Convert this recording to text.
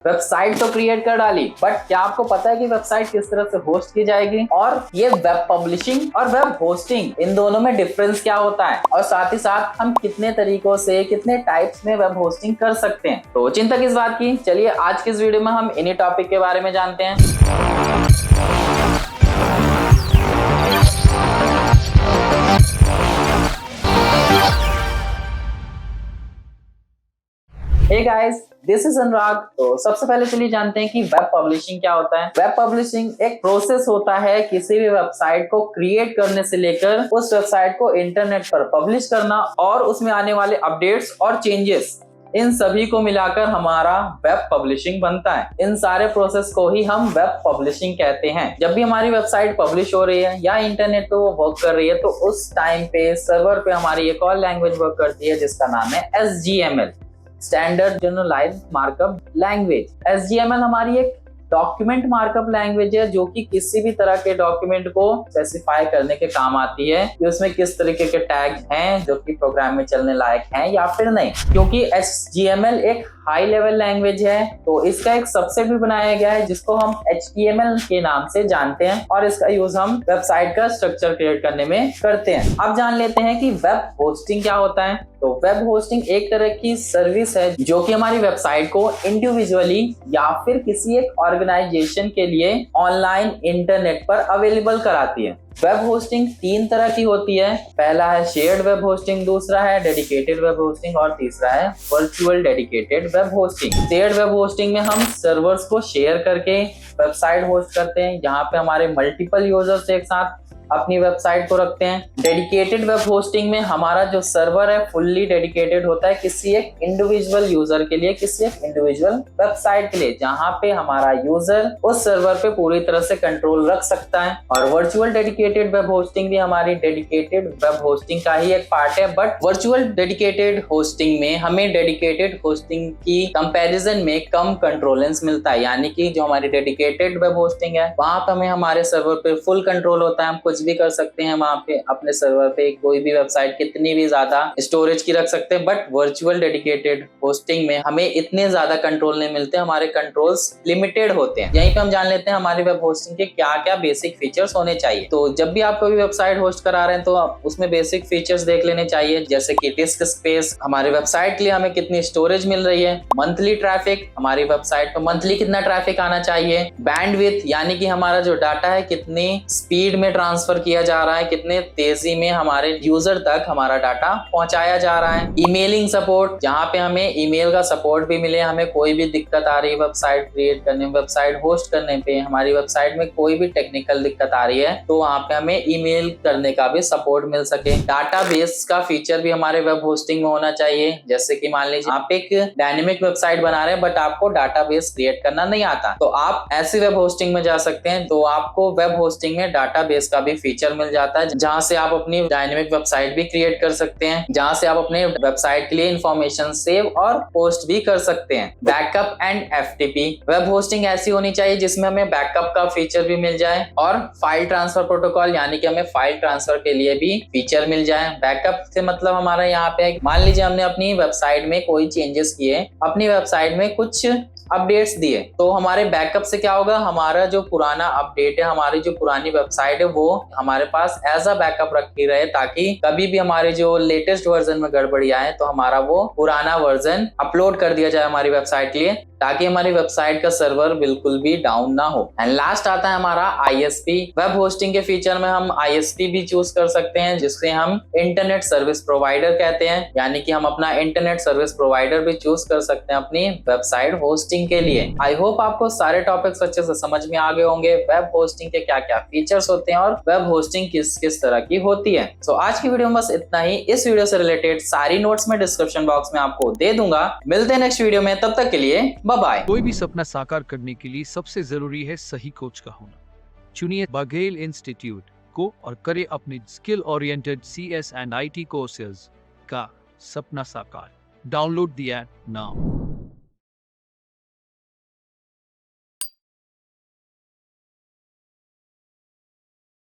Website तो create कर डाली, बट क्या आपको पता है कि वेबसाइट किस तरह से होस्ट की जाएगी? और ये वेब पब्लिशिंग और वेब होस्टिंग, इन दोनों में डिफरेंस क्या होता है, और साथ ही साथ हम कितने तरीकों से, कितने टाइप्स में वेब होस्टिंग कर सकते हैं। तो चिंता किस बात की, चलिए आज के इस वीडियो में हम इन्हीं टॉपिक के बारे में जानते हैं। हे गाइस, दिस इज अनुराग। तो सबसे पहले चलिए जानते हैं कि वेब पब्लिशिंग क्या होता है। वेब पब्लिशिंग एक प्रोसेस होता है किसी भी वेबसाइट को क्रिएट करने से लेकर उस वेबसाइट को इंटरनेट पर पब्लिश करना और उसमें आने वाले अपडेट्स और चेंजेस, इन सभी को मिलाकर हमारा वेब पब्लिशिंग बनता है। इन सारे प्रोसेस को ही हम वेब पब्लिशिंग कहते हैं। जब भी हमारी वेबसाइट पब्लिश हो रही है या इंटरनेट पे वो वर्क कर रही है, तो उस टाइम पे सर्वर पे हमारी एक और लैंग्वेज वर्क करती है जिसका नाम है SGML, standard generalized markup language. SGML हमारी एक डॉक्यूमेंट मार्कअप लैंग्वेज है जो कि किसी भी तरह के डॉक्यूमेंट को स्पेसिफाई करने के काम आती है कि उसमें किस तरीके के टैग हैं जो कि प्रोग्राम में चलने लायक हैं या फिर नहीं। क्योंकि SGML एक हाई लेवल लैंग्वेज है, तो इसका एक सबसेट भी बनाया गया है जिसको हम HTML के नाम से जानते हैं, और इसका यूज हम वेबसाइट का स्ट्रक्चर क्रिएट करने में करते हैं। अब जान लेते हैं कि वेब होस्टिंग क्या होता है। तो वेब होस्टिंग एक तरह की सर्विस है जो कि हमारी वेबसाइट को इंडिविजुअली या फिर किसी एक ऑर्गेनाइजेशन के लिए ऑनलाइन इंटरनेट पर अवेलेबल कराती है। वेब होस्टिंग तीन तरह की होती है। पहला है शेयर्ड वेब होस्टिंग, दूसरा है डेडिकेटेड वेब होस्टिंग और तीसरा है virtual dedicated web hosting. Shared web hosting में हम सर्वर्स को शेयर करके वेबसाइट होस्ट करते हैं, जहां पे हमारे मल्टीपल यूजर्स एक साथ अपनी वेबसाइट को रखते हैं। डेडिकेटेड वेब होस्टिंग में हमारा जो सर्वर है फुल्ली डेडिकेटेड होता है किसी एक इंडिविजुअल यूजर के लिए, किसी एक इंडिविजुअल वेबसाइट के लिए, जहां पे हमारा यूजर उस सर्वर पे पूरी तरह से कंट्रोल रख सकता है। और वर्चुअल डेडिकेटेड वेब होस्टिंग भी हमारी डेडिकेटेड वेब होस्टिंग का ही एक पार्ट है, बट वर्चुअल डेडिकेटेड होस्टिंग में हमें डेडिकेटेड होस्टिंग की कंपैरिजन में कम कंट्रोलेंस मिलता है। यानी कि जो हमारी डेडिकेटेड वेब होस्टिंग है वहां पे हमें हमारे सर्वर पे फुल कंट्रोल होता है, हम कुछ भी कर सकते हैं वहां पे अपने सर्वर पे, कोई भी वेबसाइट कितनी भी ज्यादा स्टोरेज की रख सकते हैं। बट वर्चुअल डेडिकेटेड होस्टिंग में हमें इतने ज्यादा कंट्रोल नहीं मिलते, हमारे कंट्रोल्स लिमिटेड होते हैं। यहीं पे हम जान लेते हैं हमारी वेब होस्टिंग के क्या क्या बेसिक फीचर्स होने चाहिए। तो जब भी आप कोई वेबसाइट होस्ट करा रहे हैं तो उसमें बेसिक फीचर्स देख लेने चाहिए, जैसे कि डिस्क स्पेस, हमारी वेबसाइट के लिए हमें कितनी स्टोरेज मिल रही है, मंथली ट्रैफिक, हमारी वेबसाइट पर मंथली कितना ट्रैफिक आना चाहिए, बैंडविड्थ यानी कि हमारा जो डाटा है कितनी स्पीड में ट्रांसफर किया जा रहा है, कितने तेजी में हमारे यूजर तक हमारा डाटा पहुंचाया जा रहा है। ईमेलिंग सपोर्ट, जहां पे हमें ईमेल का सपोर्ट भी मिले, हमें कोई भी दिक्कत आ रही है वेबसाइट क्रिएट करने में, वेबसाइट होस्ट करने पे, हमारी वेबसाइट में कोई भी टेक्निकल दिक्कत आ रही है तो वहां पे हमें ईमेल करने का भी सपोर्ट मिल सके। डाटाबेस का फीचर भी हमारे वेब होस्टिंग में होना चाहिए। जैसे कि मान लीजिए आप एक डायनेमिक वेबसाइट बना रहे हैं बट आपको डाटाबेस क्रिएट करना नहीं आता, तो आप ऐसी वेब होस्टिंग में जा सकते हैं। तो आपको वेब होस्टिंग में डाटाबेस का भी फीचर मिल जाता है, जहां से आप अपनी डायनेमिक वेबसाइट भी क्रिएट कर सकते हैं, जहां से आप अपने वेबसाइट के लिए इंफॉर्मेशन सेव और पोस्ट भी कर सकते हैं। Backup and FTP, web hosting ऐसी होनी चाहिए जिसमें हमें बैकअप का फीचर भी मिल जाए और फाइल ट्रांसफर प्रोटोकॉल, यानी कि हमें फाइल ट्रांसफर के लिए भी फीचर मिल जाए। बैकअप से मतलब हमारा यहाँ पे मान लीजिए हमने अपनी वेबसाइट में कोई चेंजेस किए, अपनी वेबसाइट में कुछ अपडेट्स दिए, तो हमारे बैकअप से क्या होगा, हमारा जो पुराना अपडेट है, हमारी जो पुरानी वेबसाइट है वो हमारे पास एज अ बैकअप रखी रहे, ताकि कभी भी हमारे जो लेटेस्ट वर्जन में गड़बड़ी आए तो हमारा वो पुराना वर्जन अपलोड कर दिया जाए हमारी वेबसाइट के लिए, ताकि हमारी वेबसाइट का सर्वर बिल्कुल भी डाउन ना हो। एंड लास्ट आता है हमारा ISP। वेब होस्टिंग के फीचर में हम ISP भी चूज कर सकते हैं, जिससे हम इंटरनेट सर्विस प्रोवाइडर कहते हैं, यानी कि हम अपना इंटरनेट सर्विस प्रोवाइडर भी चूज कर सकते हैं अपनी वेबसाइट होस्टिंग के लिए। आई होप आपको सारे टॉपिक्स अच्छे से समझ में आ गए होंगे, वेब होस्टिंग के क्या क्या फीचर्स होते हैं और वेब होस्टिंग किस किस तरह की होती है। सो आज की वीडियो में बस इतना ही। इस वीडियो से रिलेटेड सारी नोट्स में डिस्क्रिप्शन बॉक्स में आपको दे दूंगा। मिलते हैं नेक्स्ट वीडियो में, तब तक के लिए बाय बाय। कोई भी सपना साकार करने के लिए सबसे जरूरी है सही कोच का होना। चुनिए बघेल इंस्टीट्यूट को और करें अपने skill oriented CS and IT courses का सपना साकार। Download the app now.